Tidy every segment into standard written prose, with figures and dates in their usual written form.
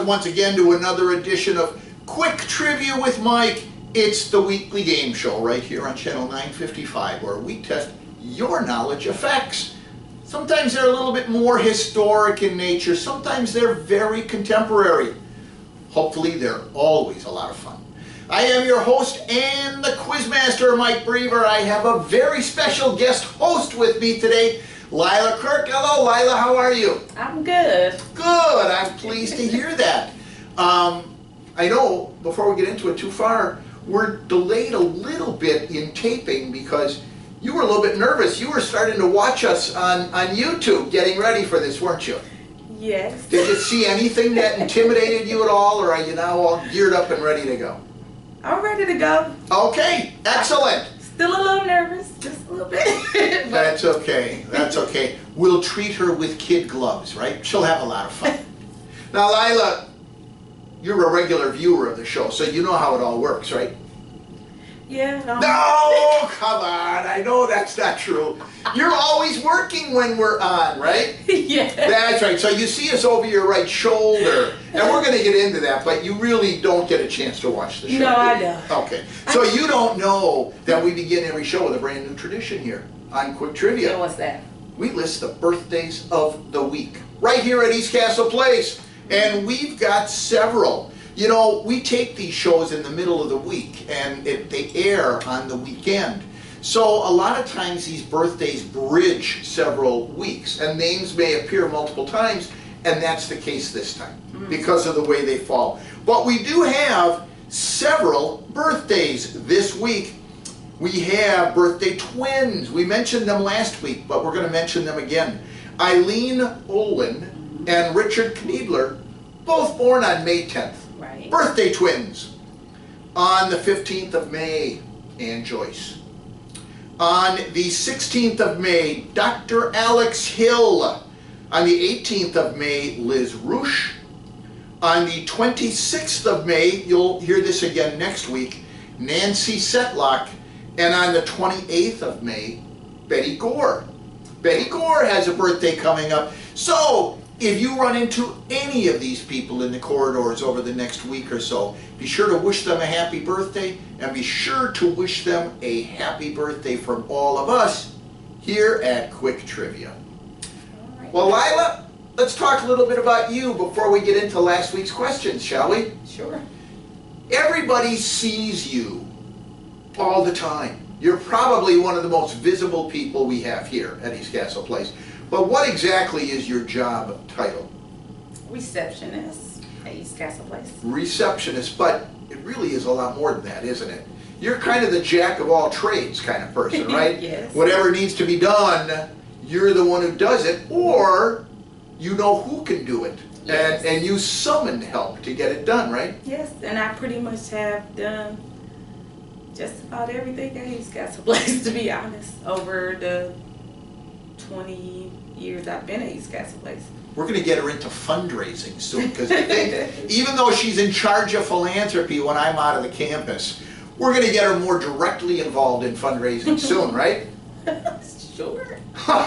welcome once again to another edition of Quick Trivia with Mike. It's the weekly game show right here on Channel 955 where we test your knowledge of facts. Sometimes they're a little bit more historic in nature, sometimes they're very contemporary. Hopefully they're always a lot of fun. I am your host and the Quizmaster, Mike Brever. I have a very special guest host with me today, Lila Kirk. Hello, Lila. How are you? I'm good. Good. I'm pleased to hear that. I know, before we get into it too far, we're delayed a little bit in taping because you were a little bit nervous. You were starting to watch us on YouTube getting ready for this, weren't you? Yes. Did you see anything that intimidated you at all, or are you now all geared up and ready to go? I'm ready to go. Okay. Excellent. Still a little nervous, just a little bit. That's okay. That's okay. We'll treat her with kid gloves, right? She'll have a lot of fun. Now, Lila, you're a regular viewer of the show, so you know how it all works, right? Yeah. No, come on. I know that's not true. You're always working when we're on, right? Yeah. That's right. So you see us over your right shoulder, and we're going to get into that, but you really don't get a chance to watch the show. No, I don't. Okay. So you don't know that we begin every show with a brand new tradition here on Quick Trivia. So what's that? We list the birthdays of the week right here at East Castle Place, and we've got several. You know, we take these shows in the middle of the week, and they air on the weekend. So a lot of times these birthdays bridge several weeks, and names may appear multiple times, and that's the case this time because of the way they fall. But we do have several birthdays this week. We have birthday twins. We mentioned them last week, but we're going to mention them again. Eileen Olin and Richard Kniedler, both born on May 10th. Right. Birthday twins. On the 15th of May, Ann Joyce. On the 16th of May, Dr. Alex Hill. On the 18th of May, Liz Roosh. On the 26th of May, you'll hear this again next week, Nancy Setlock. And on the 28th of May, Betty Gore. Betty Gore has a birthday coming up. So, if you run into any of these people in the corridors over the next week or so, be sure to wish them a happy birthday, and be sure to wish them a happy birthday from all of us here at Quick Trivia. Right. Well, Lila, let's talk a little bit about you before we get into last week's questions, shall we? Sure. Everybody sees you all the time. You're probably one of the most visible people we have here at East Castle Place. But what exactly is your job title? Receptionist at East Castle Place. Receptionist, but it really is a lot more than that, isn't it? You're kind of the jack of all trades kind of person, right? Yes. Whatever needs to be done, you're the one who does it, or you know who can do it. Yes. And you summon help to get it done, right? Yes, and I pretty much have done just about everything at East Castle Place, to be honest, over the 20 years I've been at East Castle Place. We're going to get her into fundraising soon, because I think even though she's in charge of philanthropy when I'm out of the campus, we're going to get her more directly involved in fundraising soon, right? Sure. All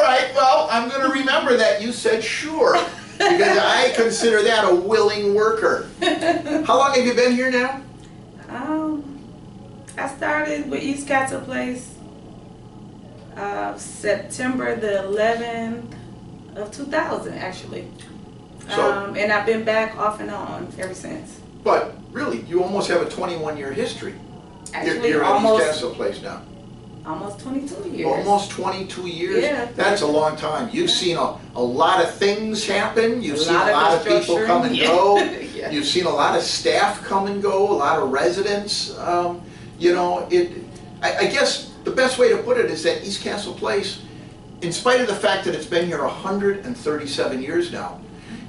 right, well, I'm going to remember that you said sure, because I consider that a willing worker. How long have you been here now? I started with East Castle Place September the 11th of 2000, actually. So, and I've been back off and on ever since. but really, you almost have a 21-year history. Actually, you're almost at East Castle Place now. Almost 22 years. Almost 22 years? Yeah. That's a long time. You've seen a lot of things happen. You've seen a lot lot of of people construction. come and Yeah. go. Yeah. You've seen a lot of staff come and go, a lot of residents. You know, I guess the best way to put it is that East Castle Place, in spite of the fact that it's been here 137 years now,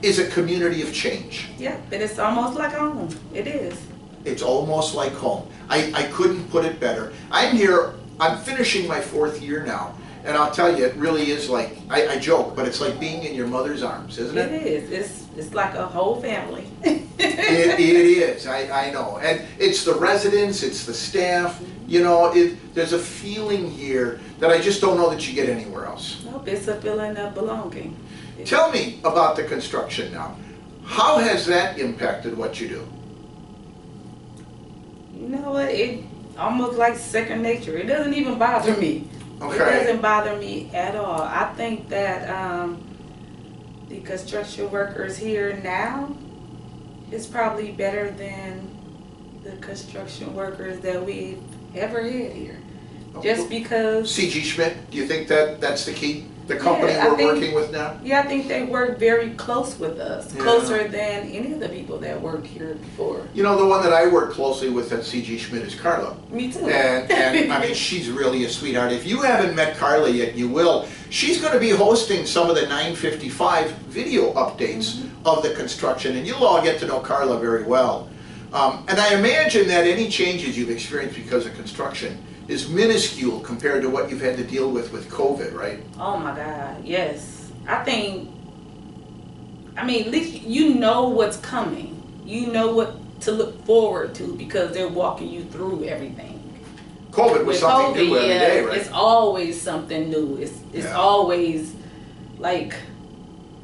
is a community of change. Yeah, and it's almost like home. It is. It's almost like home. I couldn't put it better. I'm here, I'm finishing my 4th year now, and I'll tell you, it really is like, I joke, but it's like being in your mother's arms, isn't it? It is. It's like a whole family. It is, I know. And it's the residents, it's the staff, you know, there's a feeling here that I just don't know that you get anywhere else. Nope, it's a feeling of belonging. Tell me about the construction now. How has that impacted what you do? You know what? It almost like second nature. It doesn't even bother me. Okay. It doesn't bother me at all. I think that the construction workers here now is probably better than the construction workers that we've ever had here. Just because... C.G. Schmidt, do you think that that's the key? The company Yeah, we're working with now? Yeah, I think they work very close with us. Yeah. Closer than any of the people that worked here before. You know, the one that I work closely with at C.G. Schmidt is Carla. Me too. And I mean, she's really a sweetheart. If you haven't met Carla yet, you will. She's going to be hosting some of the 955 video updates of the construction, and you'll all get to know Carla very well. And I imagine that any changes you've experienced because of construction is minuscule compared to what you've had to deal with COVID, right? Oh my God, yes. I mean, at least you know what's coming. You know what to look forward to because they're walking you through everything. COVID was something new every day, right? It's always something new. It's always like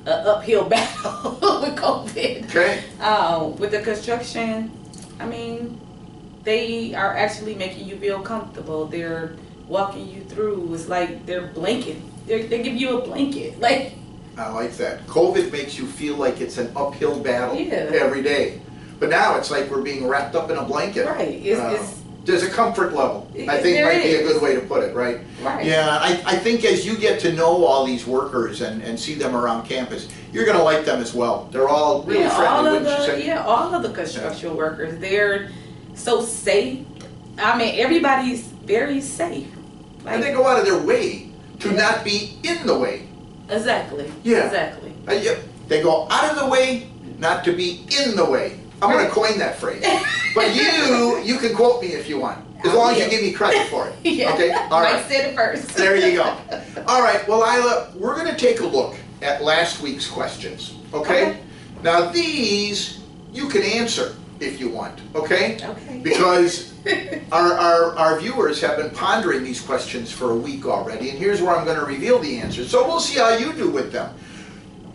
an uphill battle with COVID. Okay. With the construction, they are actually making you feel comfortable. They're walking you through. It's like they're blanket. They give you a blanket. Like, I like that. COVID makes you feel like it's an uphill battle Yeah. every day. But now it's like we're being wrapped up in a blanket. right. There's a comfort level, I think There might be a is. good way to put it, right? Right. Yeah, I think as you get to know all these workers and see them around campus, you're going to like them as well. They're all really friendly, wouldn't you say? all of the construction workers, they're so safe. Everybody's very safe. And they go out of their way to not be in the way. Exactly. Yeah. Exactly. They go out of the way not to be in the way. I'm going to coin that phrase. But you can quote me if you want, as long as you give me credit for it. Yeah. Okay? All right. Mike said it first. There you go. All right. Well, Lila, we're going to take a look at last week's questions. Okay? Now, these you can answer if you want. Okay? Okay. Because our viewers have been pondering these questions for a week already, and here's where I'm going to reveal the answers. So we'll see how you do with them.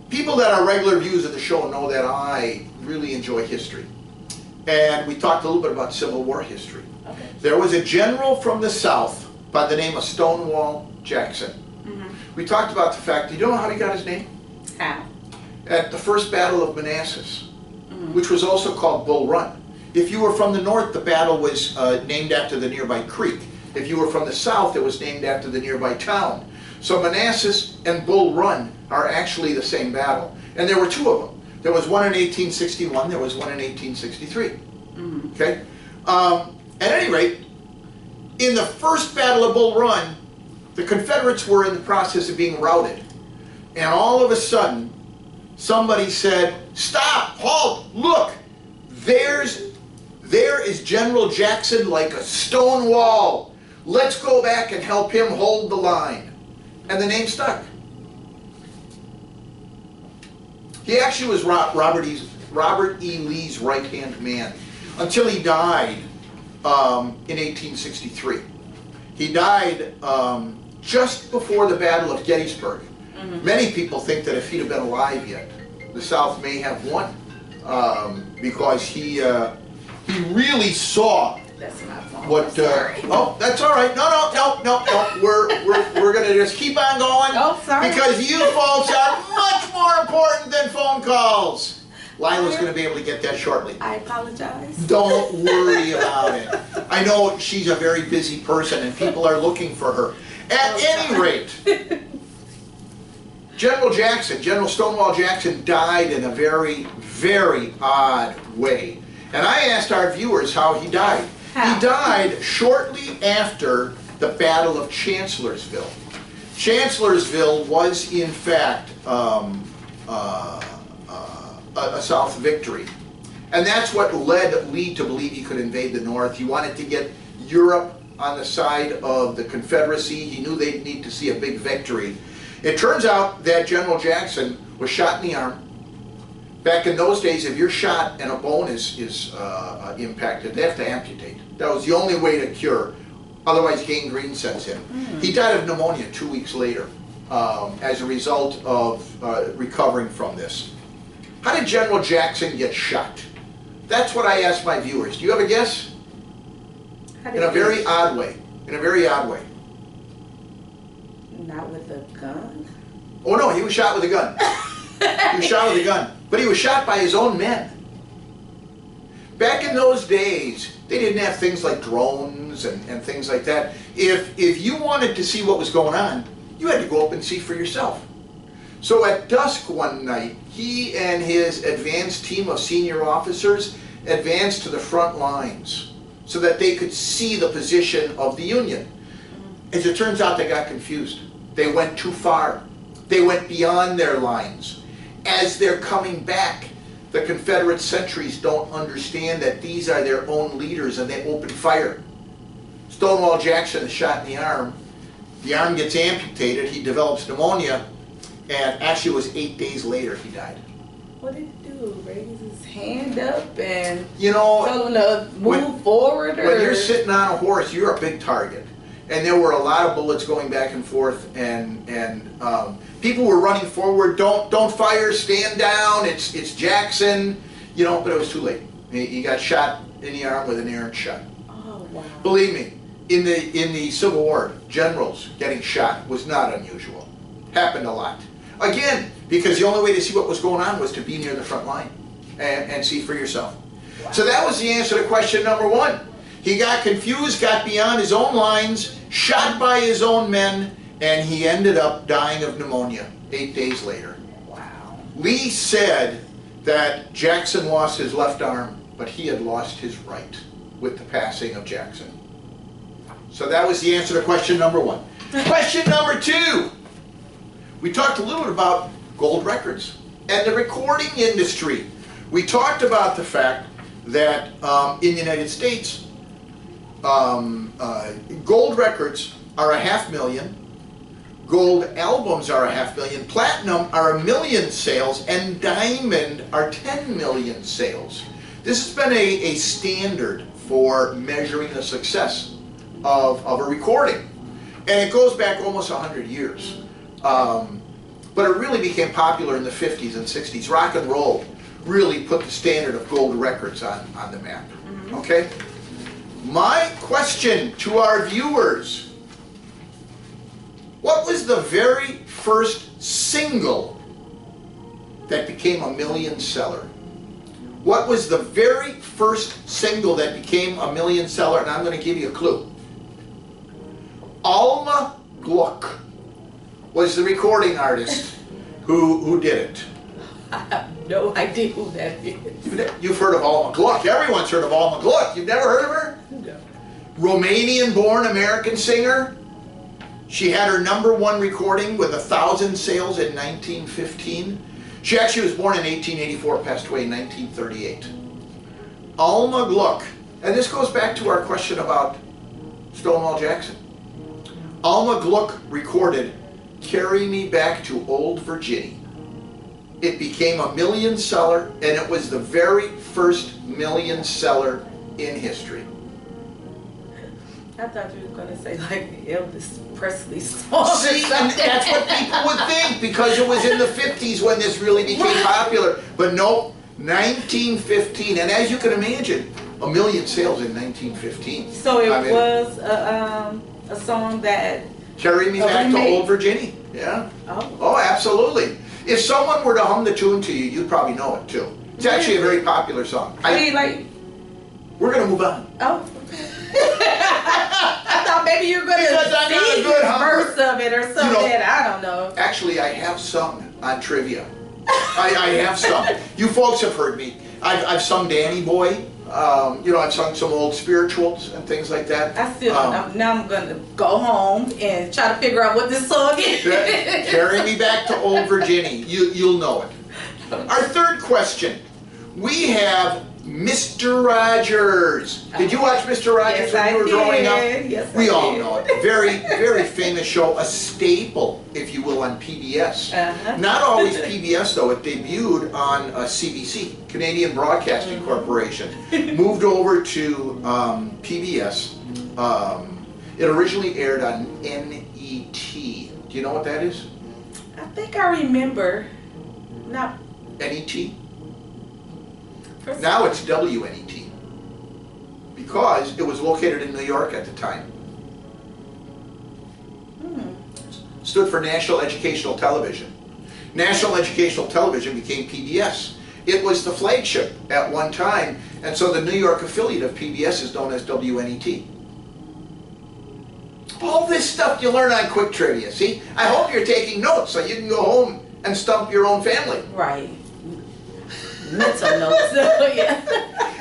People that are regular viewers of the show know that I really enjoy history. And we talked a little bit about Civil War history. Okay. There was a general from the South by the name of Stonewall Jackson. We talked about the fact, do you know how he got his name? How? At the First Battle of Manassas, which was also called Bull Run. If you were from the north, the battle was named after the nearby creek. If you were from the south, it was named after the nearby town. So Manassas and Bull Run are actually the same battle. And there were two of them. There was one in 1861, there was one in 1863. Okay? At any rate, in the first Battle of Bull Run, the Confederates were in the process of being routed. And all of a sudden, somebody said, stop, halt, look, there is General Jackson like a stone wall. Let's go back and help him hold the line. And the name stuck. He actually was Robert E. Lee's right-hand man until he died in 1863. He died just before the Battle of Gettysburg. Many people think that if he'd have been alive yet, the South may have won because he really saw. That's my fault. What? Sorry. Oh, that's all right. No. We're gonna just keep on going. Oh, sorry. Because you folks are much more important than phone calls. Lila's gonna be able to get that shortly. I apologize. Don't worry about it. I know she's a very busy person and people are looking for her. At any rate, General Stonewall Jackson died in a very, very odd way. And I asked our viewers how he died. How? He died shortly after the Battle of Chancellorsville. Chancellorsville was, in fact, a South victory. And that's what led Lee to believe he could invade the North. He wanted to get Europe on the side of the Confederacy. He knew they'd need to see a big victory. It turns out that General Jackson was shot in the arm. Back in those days, if you're shot and a bone is impacted, they have to amputate. That was the only way to cure. Otherwise, gangrene sets in. He died of pneumonia 2 weeks later. as a result of recovering from this. How did General Jackson get shot? That's what I asked my viewers. Do you have a guess? In a very odd way. In a very odd way. Not with a gun? Oh no, he was shot with a gun. He was shot with a gun. But he was shot by his own men. Back in those days, they didn't have things like drones and things like that. If you wanted to see what was going on, you had to go up and see for yourself. So at dusk one night, he and his advanced team of senior officers advanced to the front lines so that they could see the position of the Union. As it turns out, they got confused. They went too far. They went beyond their lines. As they're coming back, the Confederate sentries don't understand that these are their own leaders, and they open fire. Stonewall Jackson is shot in the arm. The arm gets amputated. He develops pneumonia, and actually it was 8 days later he died. What did he do? Raise his hand up and tell him to move forward? Or? When you're sitting on a horse, you're a big target. And there were a lot of bullets going back and forth, and people were running forward. Don't fire, stand down. It's Jackson, but it was too late. He got shot in the arm with an errant shot. Oh wow! Believe me, in the Civil War, generals getting shot was not unusual. Happened a lot. Again, because the only way to see what was going on was to be near the front line and see for yourself. Wow. So that was the answer to question number 1. He got confused, got beyond his own lines, shot by his own men, and he ended up dying of pneumonia 8 days later. Wow. Lee said that Jackson lost his left arm, but he had lost his right with the passing of Jackson. So that was the answer to question number 1. Question number 2. We talked a little bit about gold records and the recording industry. We talked about the fact that in the United States, gold records are 500,000, gold albums are 500,000, platinum are 1 million sales, and diamond are 10 million sales. This has been a standard for measuring the success of a recording, and it goes back almost 100 years. But it really became popular in the 50s and 60s. Rock and roll really put the standard of gold records on the map. Okay? My question to our viewers: what was the very first single that became a million seller? What was the very first single that became a million seller? And I'm going to give you a clue. Alma Gluck was the recording artist who did it. I have no idea who that is. You've heard of Alma Gluck. Everyone's heard of Alma Gluck. You've never heard of her? No. Romanian-born American singer. She had her #1 recording with 1,000 sales in 1915. She actually was born in 1884, passed away in 1938. Alma Gluck. And this goes back to our question about Stonewall Jackson. Alma Gluck recorded "Carry Me Back to Old Virginia." It became a million seller, and it was the very first million seller in history. I thought you were going to say like Elvis Presley song. See, and that's what people would think, because it was in the 50s when this really became popular. But no, 1915, and as you can imagine, 1 million sales in 1915. So it was a song that... Carry Me Back to Old Virginia. Yeah. Oh, absolutely. If someone were to hum the tune to you, you'd probably know it too. It's actually a very popular song. We're going to move on. Oh. I thought maybe you were going to sing a verse of it or something. I don't know. Actually, I have sung on trivia. I have sung. You folks have heard me. I've sung Danny Boy. I've sung some old spirituals and things like that. Now I'm going to go home and try to figure out what this song is. Carry Me Back to Old Virginia. You'll know it. Our third question. We have Mr. Rogers. Did you watch Mr. Rogers when you were growing up? Yes, we all know it. Very, very famous show, a staple, if you will, on PBS. Not always PBS, though. It debuted on CBC, Canadian Broadcasting Corporation. Moved over to PBS. It originally aired on NET. Do you know what that is? I think I remember. Not. NET? Now it's WNET. Because it was located in New York at the time. Stood for National Educational Television. National Educational Television became PBS. It was the flagship at one time, and so the New York affiliate of PBS is known as WNET. All this stuff you learn on Quick Trivia, see? I hope you're taking notes so you can go home and stump your own family. Right. Mental notes, yeah.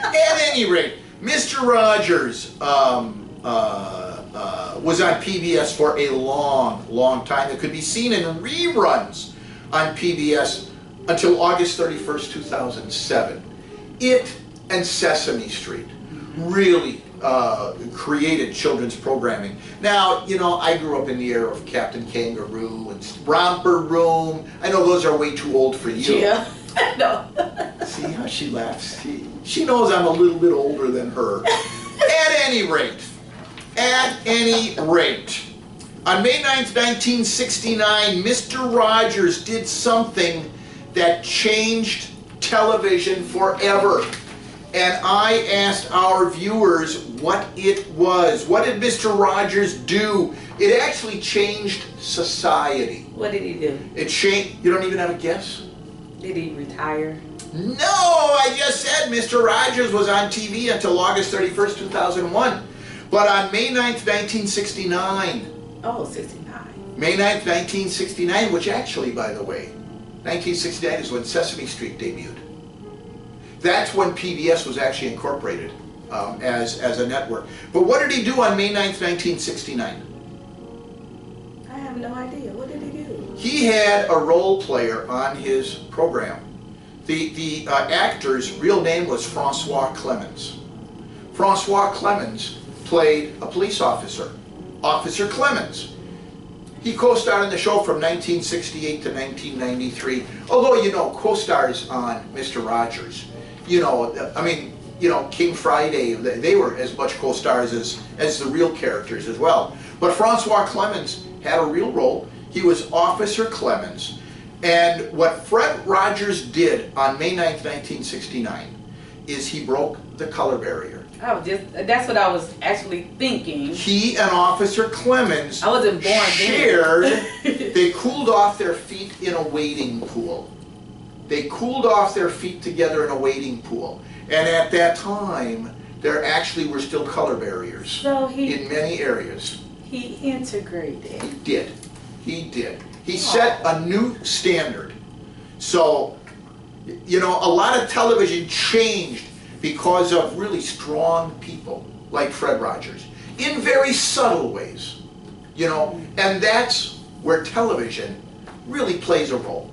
At any rate, Mr. Rogers was on PBS for a long, long time. It could be seen in reruns on PBS until August 31st, 2007. It and Sesame Street really created children's programming. Now, you know, I grew up in the era of Captain Kangaroo and Romper Room. I know those are way too old for you. Yeah, no. See how she laughs? She knows I'm a little bit older than her. At any rate, on May 9th, 1969, Mr. Rogers did something that changed television forever. And I asked our viewers what it was. What did Mr. Rogers do? It actually changed society. What did he do? It changed. You don't even have a guess? Did he retire? No, I just said Mr. Rogers was on TV until August 31st, 2001. But on May 9th, 1969. Oh, 69. May 9th, 1969, which actually, by the way, 1969 is when Sesame Street debuted. That's when PBS was actually incorporated as a network. But what did he do on May 9th, 1969? I have no idea. What did he do? He had a role player on his program. The actor's real name was Francois Clemens. Francois Clemens played a police officer, Officer Clemens. He co-starred in the show from 1968 to 1993. Although, you know, co-stars on Mr. Rogers. You know, I mean, you know, King Friday, they were as much co-stars as the real characters as well. But Francois Clemens had a real role. He was Officer Clemens. And what Fred Rogers did on May 9th, 1969 is he broke the color barrier. That's what I was actually thinking. He and Officer Clemens I wasn't born shared, then. they cooled off their feet in a wading pool. They cooled off their feet together in a wading pool. And at that time, there actually were still color barriers So in many areas. he integrated. He did. He did. He set a new standard. So, you know, a lot of television changed because of really strong people like Fred Rogers in very subtle ways, you know, and that's where television really plays a role,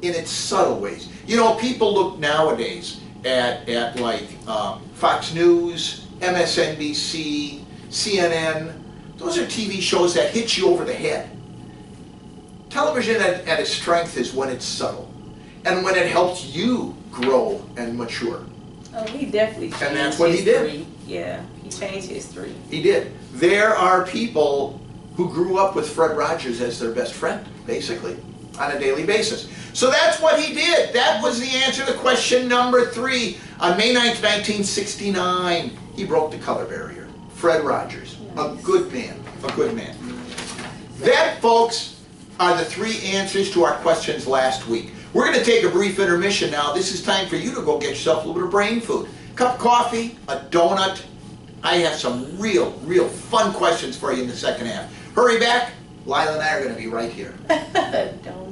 in its subtle ways. You know, people look nowadays at like Fox News, MSNBC, CNN. Those are TV shows that hit you over the head. Television at its strength is when it's subtle and when it helps you grow and mature. Oh, he definitely changed And that's what he did. Yeah, he changed history. He did. There are people who grew up with Fred Rogers as their best friend, basically, on a daily basis. So that's what he did. That was the answer to question number 3. On May 9th, 1969, he broke the color barrier. Fred Rogers, a good man, a good man. That, folks, are the 3 answers to our questions last week. We're going to take a brief intermission now. This is time for you to go get yourself a little bit of brain food. Cup of coffee, a donut. I have some real fun questions for you in the second half. Hurry back. Lila and I are going to be right here. Donut.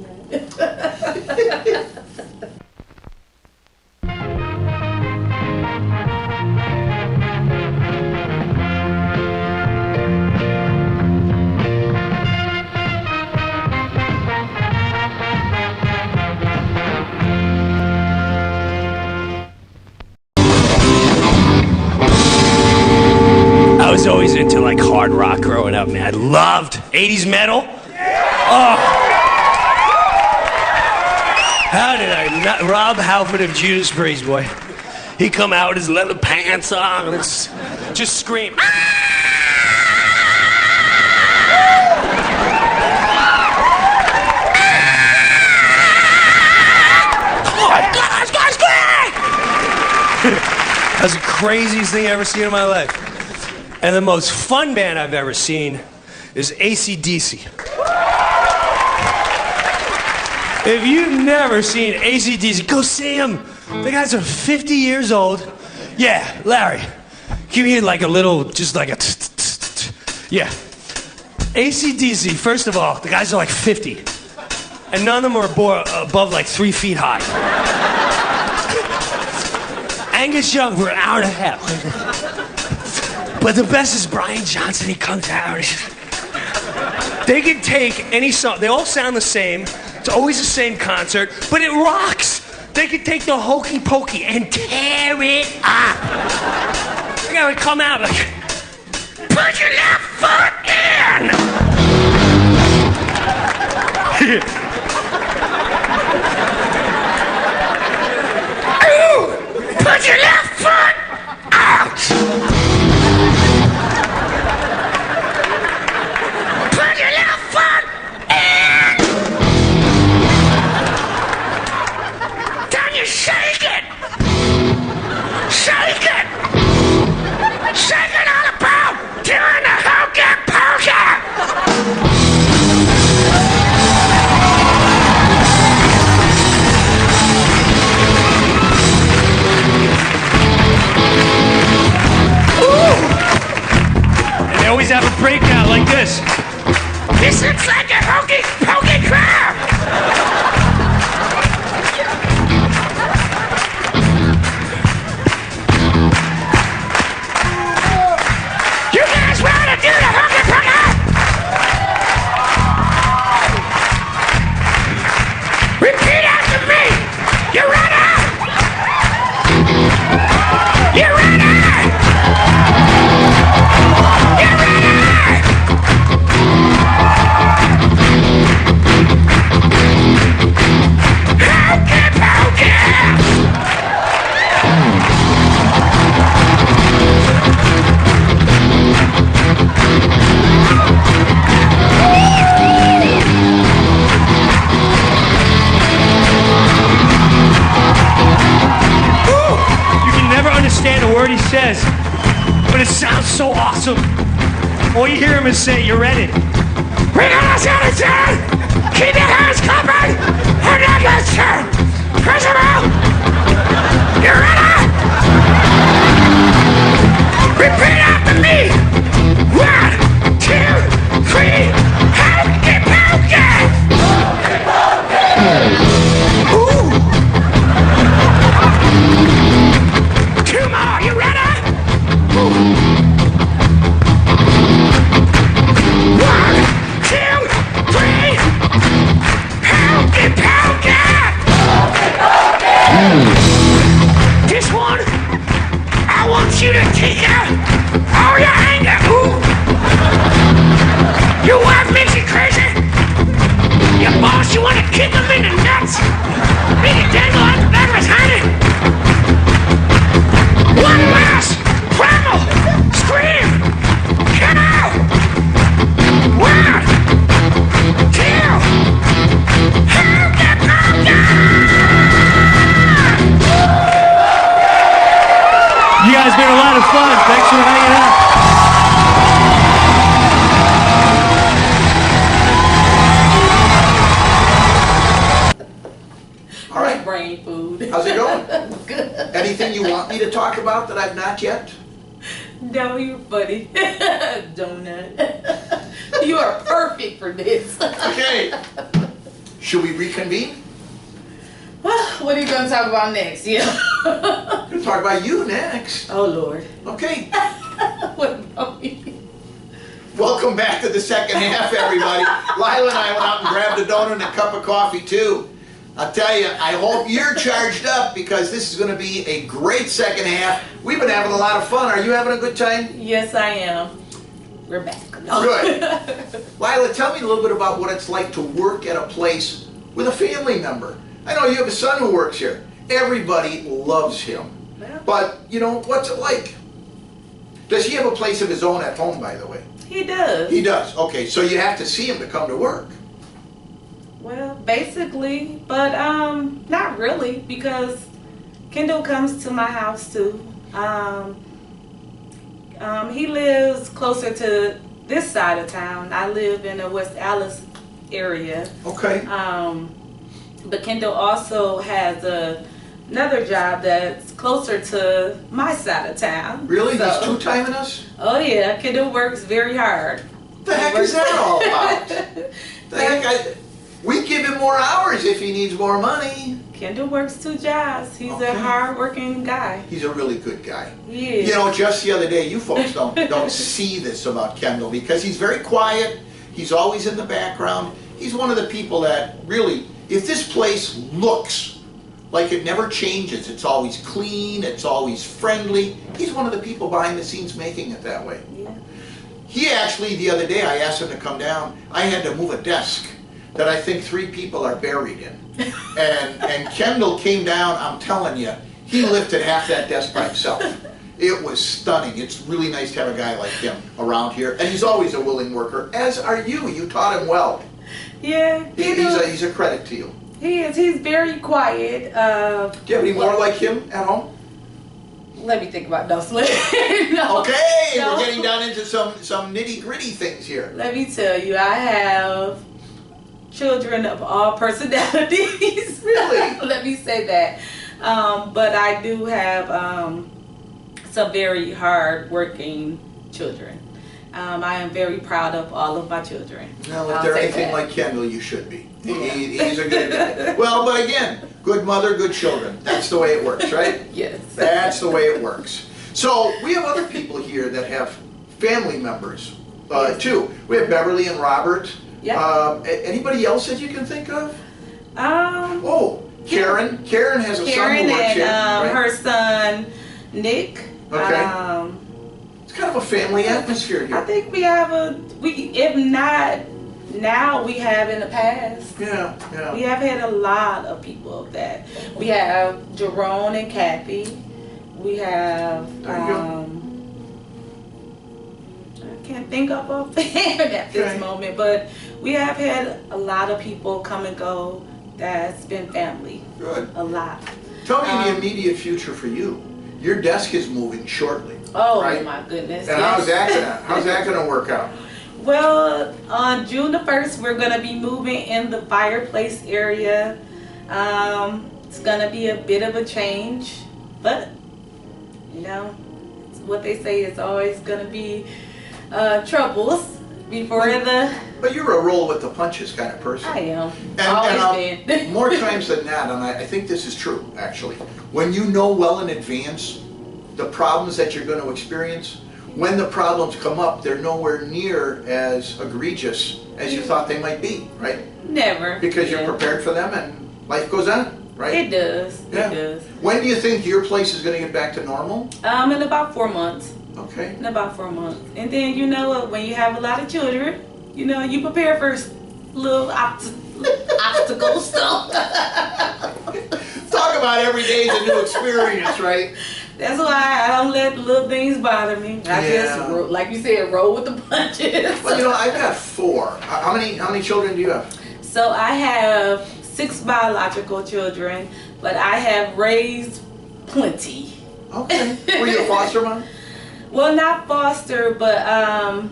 I was always into like hard rock growing up, man. I loved 80s metal. Oh. How did I not? Rob Halford of Judas Priest, boy. He come out with his leather pants on and just scream. That's the craziest thing I've ever seen in my life. And the most fun band I've ever seen is AC/DC. If you've never seen AC/DC, go see them. The guys are 50 years old. Yeah, Larry, give me like a little, just like a yeah. AC/DC, first of all, the guys are like 50. And none of them are above like 3 feet high. Angus Young for an hour and a half. But the best is Brian Johnson. He comes out. They can take any song. They all sound the same. It's always the same concert, but it rocks. They can take the Hokey Pokey and tear it up. They gotta come out like, put your left foot in. Ooh, put your left foot out. Put your left foot in. Then you shake it. Shake it. Shake it all about doing the hokey pokey. They always have a breakout like this. This looks like a hokey pokey crowd. You guys want to do the hokey pokey? Repeat after me. You ready? You ready? You ready? Hokey pokey! You can never understand a word he says, but it sounds so awesome. All you hear him is say, "You ready?" We're gonna set it down. Keep your hands covered. And then let's turn. Press them out. You ready? Repeat after me. 1, 2, 3. Hokey pokey. Ooh. 2 more. You ready? Ooh. 1, 2, 3. Hokey pokey. This one, I want you to take out all your anger. Ooh. Your wife makes you crazy. Your boss, you want to kick him in the nuts. Make it dangle out the back of his honey. One last primal scream. Come out. 1, 2. Hokey pokey. You guys been a lot of fun. Thanks for hanging out. All right. Brain food. How's it going? Good. Anything you want me to talk about that I've not yet? No, you're funny. Donut. You are perfect for this. Okay. Should we reconvene? What are you going to talk about next? Yeah. We're going to talk about you next. Oh, Lord. Okay. What about me? Welcome back to the second half, everybody. Lila and I went out and grabbed a donut and a cup of coffee, too. I'll tell you, I hope you're charged up because this is going to be a great second half. We've been having a lot of fun. Are you having a good time? Yes, I am. We're back. No. Good. Lila, tell me a little bit about what it's like to work at a place with a family member. I know you have a son who works here. Everybody loves him. But, you know, what's it like? Does he have a place of his own at home, by the way? He does. He does. Okay, so you have to see him to come to work. Well, basically, but not really, because Kendall comes to my house too. He lives closer to this side of town. I live in the West Allis area. Okay. But Kendall also has another job that's closer to my side of town. Really? So, He's two-timing us? oh yeah, Kendall works very hard. What the heck is that all about? We give him more hours if he needs more money. Kendall works 2 jobs. He's Okay. a hard-working guy. He's a really good guy. He is. You know, just the other day, you folks don't see this about Kendall because he's very quiet. He's always in the background. He's one of the people that really, if this place looks like it never changes, it's always clean, it's always friendly, he's one of the people behind the scenes making it that way. Yeah. He actually, the other day, I asked him to come down. I had to move a desk that I think 3 people are buried in. And Kendall came down, I'm telling you, he lifted half that desk by himself. It was stunning. It's really nice to have a guy like him around here. And he's always a willing worker, as are you. You taught him well. Yeah. He's a credit to you. He is. He's very quiet. Do you have any more like him at home? Let me think about no. No. Okay, No. we're getting down into some nitty-gritty things here. Let me tell you, I have children of all personalities. Really? Let me say that. But I do have some very hard-working children. I am very proud of all of my children. Now, if I'll they're say anything that. like Kendall, you should be. He's a good guy. Well, but again, good mother, good children. That's the way it works, right? Yes. That's the way it works. So we have other people here that have family members too. We have Beverly and Robert. Yeah. Anybody else that you can think of? Oh, Karen. Karen has a son who works and here. Right? her son Nick. Okay. It's kind of a family atmosphere I here. think we have if not now, we have in the past. Yeah, yeah. We have had a lot of people of that. We have Jerome and Kathy. We have There you go. I can't think of offhand at this Okay. moment, but we have had a lot of people come and go that's been family. Good. A lot. Tell me the immediate future for you. Your desk is moving shortly. Oh right? my goodness. And yes. how's that gonna work out? Well, on June the 1st, we're going to be moving in the fireplace area. It's going to be a bit of a change, but, you know, it's what they say, it's always going to be troubles before the... But you're a roll with the punches kind of person. I am. And Always been. more times than not, and I think this is true, actually, when you know well in advance the problems that you're going to experience, when the problems come up, they're nowhere near as egregious as you thought they might be, right? Never. Because you're Yeah. prepared for them and life goes on, right? It does. Yeah. It does. When do you think your place is going to get back to normal? In about 4 months. Okay. In about 4 months. And then, you know, when you have a lot of children, you know, you prepare for little obstacles. So. Talk about every day is a new experience, right? That's why I don't let little things bother me. I just, Yeah. like you said, roll with the punches. Well, you know, I've got 4. How many children do you have? So I have 6 biological children, but I have raised plenty. Okay. Were you a foster mom? Well, not foster, but a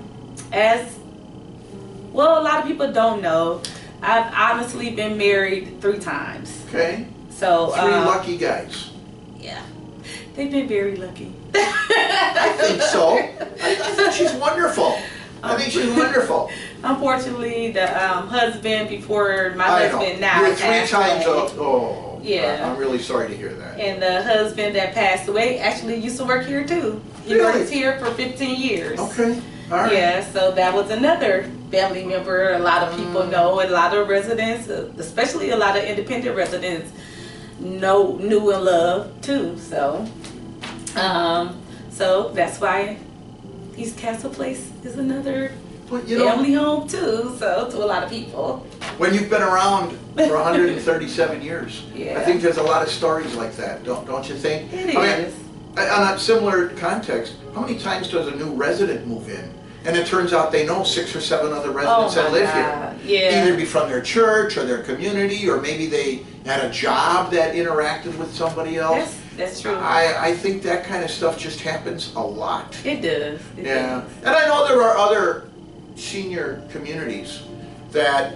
lot of people don't know. I've honestly been married 3 times. Okay. So 3 lucky guys. Yeah, they've been very lucky. I think so. I think she's wonderful. I think she's wonderful. Unfortunately, the husband before my I know. husband now You're 3 passed times away. oh. Yeah. I'm really sorry to hear that. And the husband that passed away actually used to work here too. He Really? worked here for 15 years. Okay. All right. Yeah, so that was another family member a lot of people know, a lot of residents, especially a lot of independent residents, knew and loved too. So, so that's why East Castle Place is another But you know, family home too. So to a lot of people. when you've been around for 137 years, Yeah. I think there's a lot of stories like that. Don't you think? It I is. mean, on a similar context, how many times does a new resident move in? And it turns out they know 6 or 7 other residents that live here. Yeah. Either be from their church or their community, or maybe they had a job that interacted with somebody else. That's true. I think that kind of stuff just happens a lot. It does. It Yeah, does. and I know there are other senior communities that,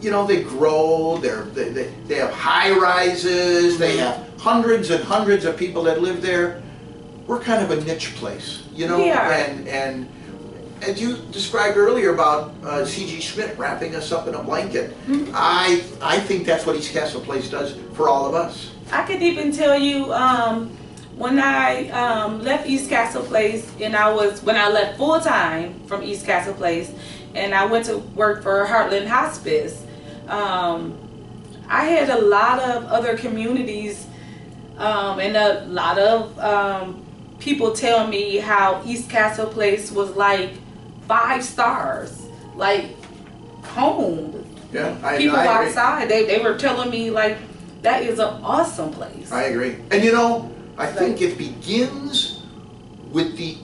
you know, they grow, they have high rises, they have hundreds and hundreds of people that live there. We're kind of a niche place, you know? We are. And as you described earlier about C.G. Schmidt wrapping us up in a blanket, I think that's what East Castle Place does for all of us. I could even tell you when I left East Castle Place, and when I left full time from East Castle Place, and I went to work for Heartland Hospice. I had a lot of other communities and a lot of people tell me how East Castle Place was like 5 stars, like home. Yeah, People I agree. outside, they were telling me like that is an awesome place. I agree. And you know, I think it begins with the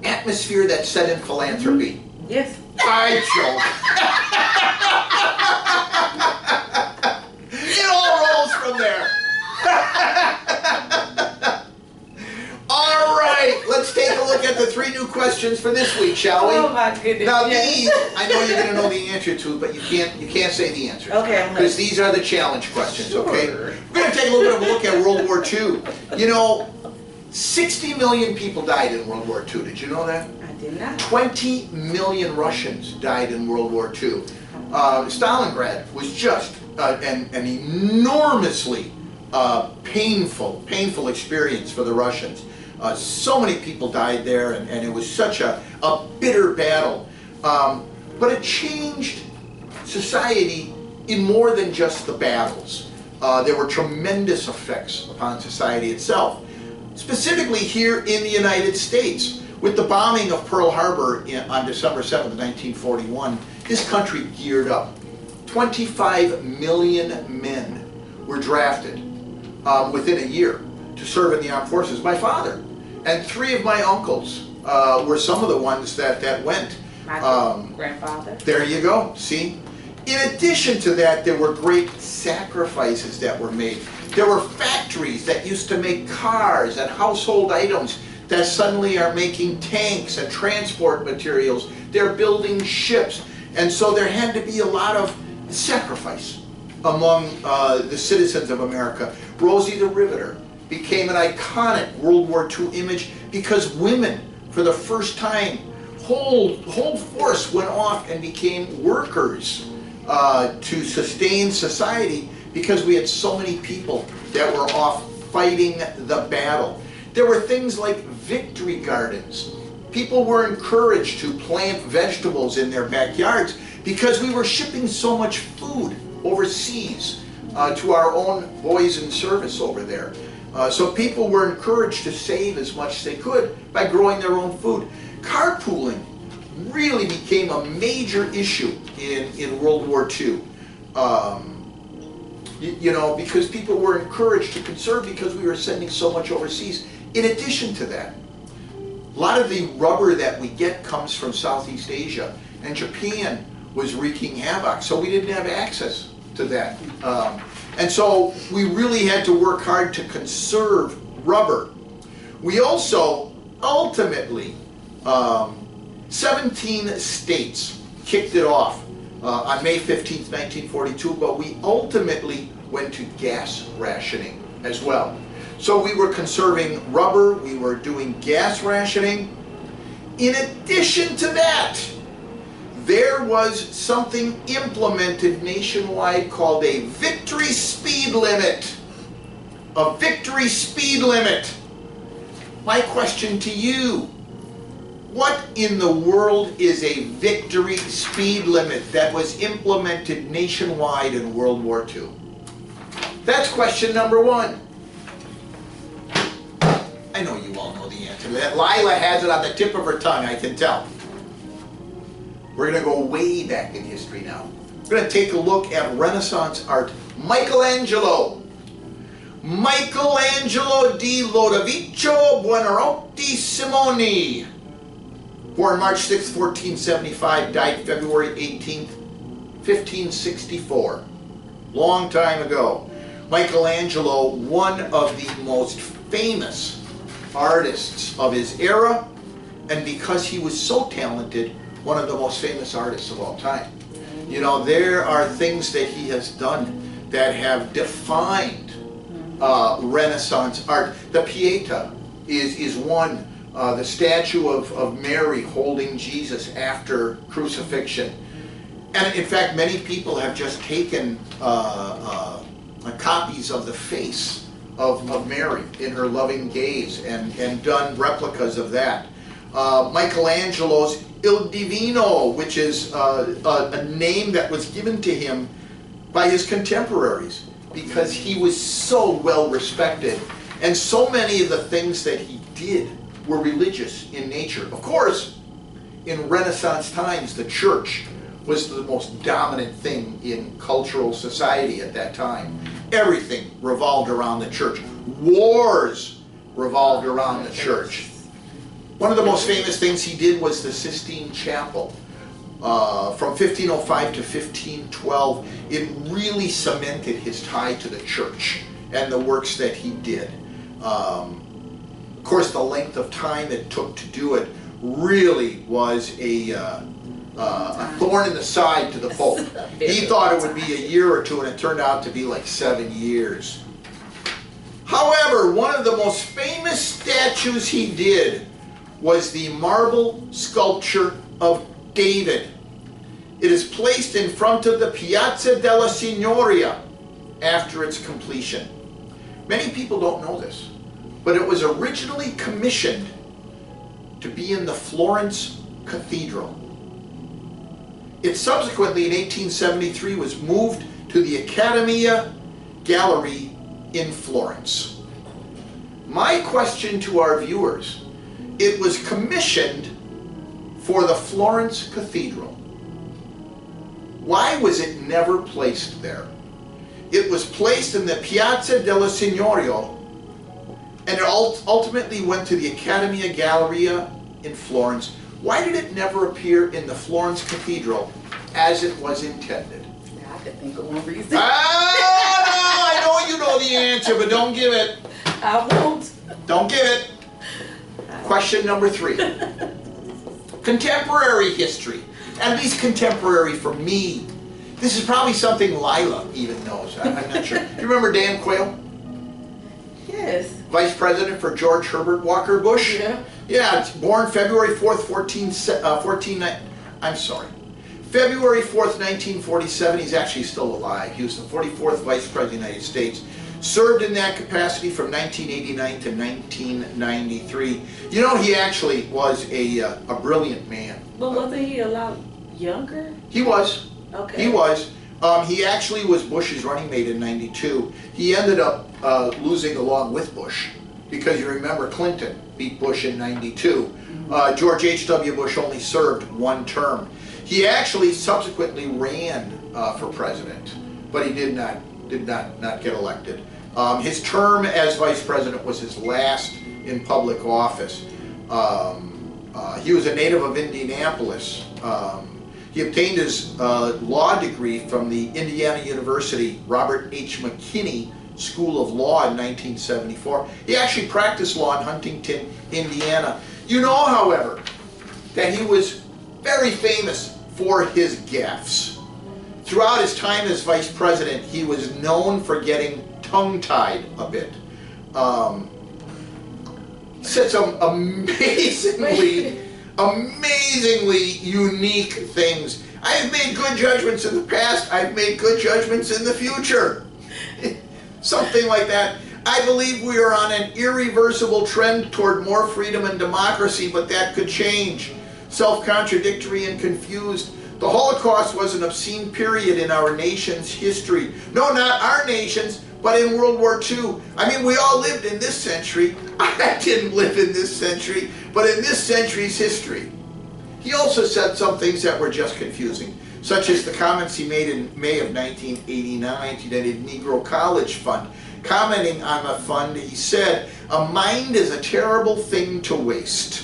atmosphere that's set in philanthropy. Yes. I joke. It all rolls from there. All right, let's take a look at the 3 new questions for this week, shall we? Oh my goodness. Now yes. these, I know you're going to know the answer to, but you can't say the answer. Okay, I'm Because ready. these are the challenge questions, okay? Sure. We're going to take a little bit of a look at World War II. You know, 60 million people died in World War II. Did you know that? I did not. 20 million Russians died in World War II. Stalingrad was just an enormously painful experience for the Russians. So many people died there, and it was such a bitter battle. But it changed society in more than just the battles. There were tremendous effects upon society itself. Specifically here in the United States, with the bombing of Pearl Harbor on December 7th, 1941, this country geared up. 25 million men were drafted within a year to serve in the armed forces. My father and 3 of my uncles were some of the ones that went. My grandfather. There you go, see? In addition to that, there were great sacrifices that were made. There were factories that used to make cars and household items that suddenly are making tanks and transport materials. They're building ships. And so there had to be a lot of sacrifice among the citizens of America. Rosie the Riveter became an iconic World War II image because women, for the first time, whole force went off and became workers to sustain society because we had so many people that were off fighting the battle. There were things like victory gardens. People were encouraged to plant vegetables in their backyards because we were shipping so much food overseas to our own boys in service over there. So people were encouraged to save as much as they could by growing their own food. Carpooling really became a major issue in World War II. You know, because people were encouraged to conserve because we were sending so much overseas. In addition to that, a lot of the rubber that we get comes from Southeast Asia, and Japan was wreaking havoc, so we didn't have access to that. And so we really had to work hard to conserve rubber. We also, ultimately, 17 states kicked it off on May 15th, 1942, but we ultimately went to gas rationing as well. So we were conserving rubber, we were doing gas rationing. In addition to that, there was something implemented nationwide called a victory speed limit. A victory speed limit. My question to you, what in the world is a victory speed limit that was implemented nationwide in World War II? That's question number 1. I know you all know the answer to that. Lila has it on the tip of her tongue, I can tell. We're going to go way back in history now. We're going to take a look at Renaissance art. Michelangelo. Michelangelo di Lodovico Buonarroti Simoni. Born March 6, 1475, died February 18, 1564. Long time ago. Michelangelo, one of the most famous artists of his era, and because he was so talented, one of the most famous artists of all time. You know, there are things that he has done that have defined Renaissance art. The Pietà is one, the statue of Mary holding Jesus after crucifixion. And in fact, many people have just taken copies of the face of Mary in her loving gaze and done replicas of that. Michelangelo's Il Divino, which is a name that was given to him by his contemporaries because he was so well respected, and so many of the things that he did were religious in nature. Of course, in Renaissance times, the church was the most dominant thing in cultural society at that time. Everything revolved around the church. Wars revolved around the church. One of the most famous things he did was the Sistine Chapel. From 1505 to 1512, it really cemented his tie to the church and the works that he did. Of course, the length of time it took to do it really was a thorn in the side to the Pope. He thought it would be a year or two, and it turned out to be like 7 years. However, one of the most famous statues he did was the marble sculpture of David. It is placed in front of the Piazza della Signoria after its completion. Many people don't know this, but it was originally commissioned to be in the Florence Cathedral. It subsequently, in 1873, was moved to the Accademia Gallery in Florence. My question to our viewers: it was commissioned for the Florence Cathedral. Why was it never placed there? It was placed in the Piazza della Signoria, and it ultimately went to the Accademia Galleria in Florence. Why did it never appear in the Florence Cathedral as it was intended? Yeah, I could think of one reason. No, I know you know the answer, but don't give it. I won't. Don't give it. Question number 3. Contemporary history. At least contemporary for me. This is probably something Lila even knows. I'm not sure. Do you remember Dan Quayle? Yes. Vice President for George Herbert Walker Bush? Yeah. Yeah, born February 4th, February 4th, 1947. He's actually still alive. He was the 44th Vice President of the United States. Served in that capacity from 1989 to 1993. You know, he actually was a brilliant man. But wasn't he a lot younger? He was. Okay. He was. He actually was Bush's running mate in '92. He ended up losing along with Bush because you remember Clinton beat Bush in '92. George H.W. Bush only served 1 term. He actually subsequently ran for president, but he did not get elected. His term as vice president was his last in public office. He was a native of Indianapolis. He obtained his law degree from the Indiana University Robert H. McKinney School of Law in 1974. He actually practiced law in Huntington, Indiana. You know, however, that he was very famous for his gaffes. Throughout his time as vice president, he was known for getting tongue-tied a bit. Said some amazingly unique things. I've made good judgments in the past. I've made good judgments in the future. Something like that. I believe we are on an irreversible trend toward more freedom and democracy, but that could change. Self-contradictory and confused. The Holocaust was an obscene period in our nation's history. No, not our nation's, but in World War II. I mean, we all lived in this century. I didn't live in this century, but in this century's history. He also said some things that were just confusing, such as the comments he made in May of 1989 to the Negro College Fund. Commenting on the fund, he said, "A mind is a terrible thing to waste."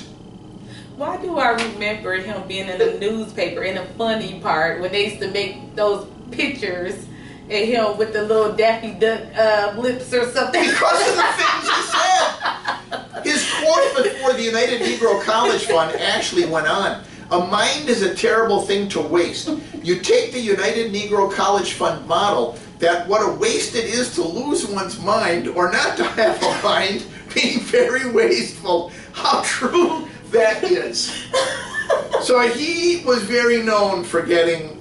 Why do I remember him being in the newspaper in the funny part when they used to make those pictures at him with the little Daffy Duck lips or something. Because of the things he said. His quote before the United Negro College Fund actually went on. A mind is a terrible thing to waste. You take the United Negro College Fund model, that what a waste it is to lose one's mind or not to have a mind, being very wasteful. How true that is. So he was very known for getting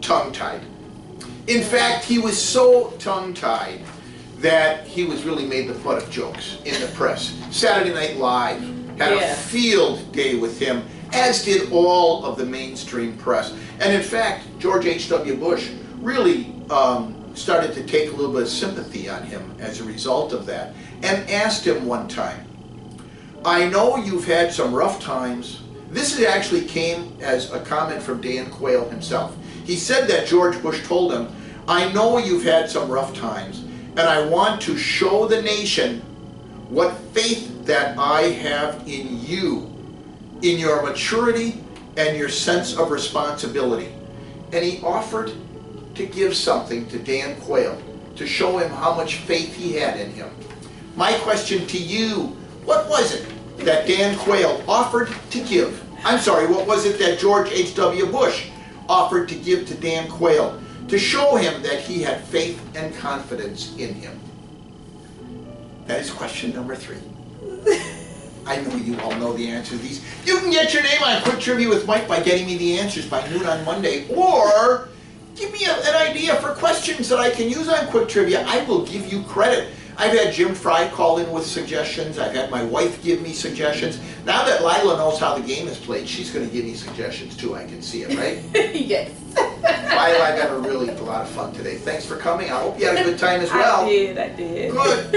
tongue-tied. In fact, he was so tongue-tied that he was really made the butt of jokes in the press. Saturday Night Live had a field day with him, as did all of the mainstream press. And in fact, George H.W. Bush really started to take a little bit of sympathy on him as a result of that, and asked him one time, I know you've had some rough times. This actually came as a comment from Dan Quayle himself. He said that George Bush told him, I know you've had some rough times, and I want to show the nation what faith that I have in you, in your maturity and your sense of responsibility. And he offered to give something to Dan Quayle to show him how much faith he had in him. My question to you, what was it that Dan Quayle offered to give? I'm sorry, what was it that George H.W. Bush offered to give to Dan Quayle to show him that he had faith and confidence in him? That is question number 3. I know you all know the answer to these. You can get your name on Quick Trivia with Mike by getting me the answers by noon on Monday, or give me an idea for questions that I can use on Quick Trivia. I will give you credit. I've had Jim Fry call in with suggestions. I've had my wife give me suggestions. Now that Lila knows how the game is played, she's going to give me suggestions too. I can see it, right? Yes. Lila, I got a lot of fun today. Thanks for coming. I hope you had a good time as well. I did. Good.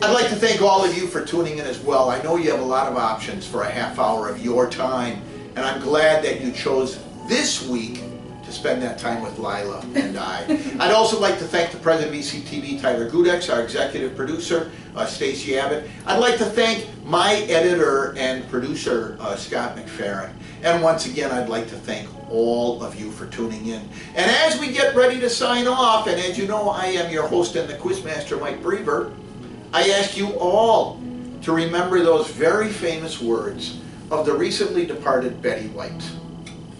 I'd like to thank all of you for tuning in as well. I know you have a lot of options for a half hour of your time, and I'm glad that you chose this week to spend that time with Lila and I. I'd also like to thank the president of ECTV, Tyler Gudex, our executive producer, Stacy Abbott. I'd like to thank my editor and producer, Scott McFerrin. And once again, I'd like to thank all of you for tuning in. And as we get ready to sign off, and as you know, I am your host and the Quizmaster, Mike Brever, I ask you all to remember those very famous words of the recently departed Betty White.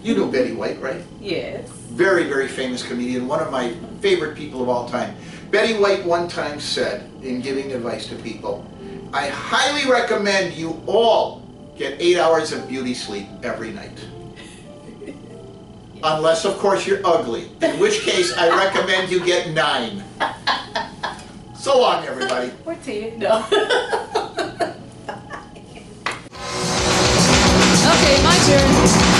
You know Betty White, right? Yes. Very, very famous comedian, one of my favorite people of all time. Betty White one time said, in giving advice to people, I highly recommend you all get 8 hours of beauty sleep every night. Unless, of course, you're ugly, in which case I recommend you get 9. So long, everybody. Or 10. No. Okay, my turn.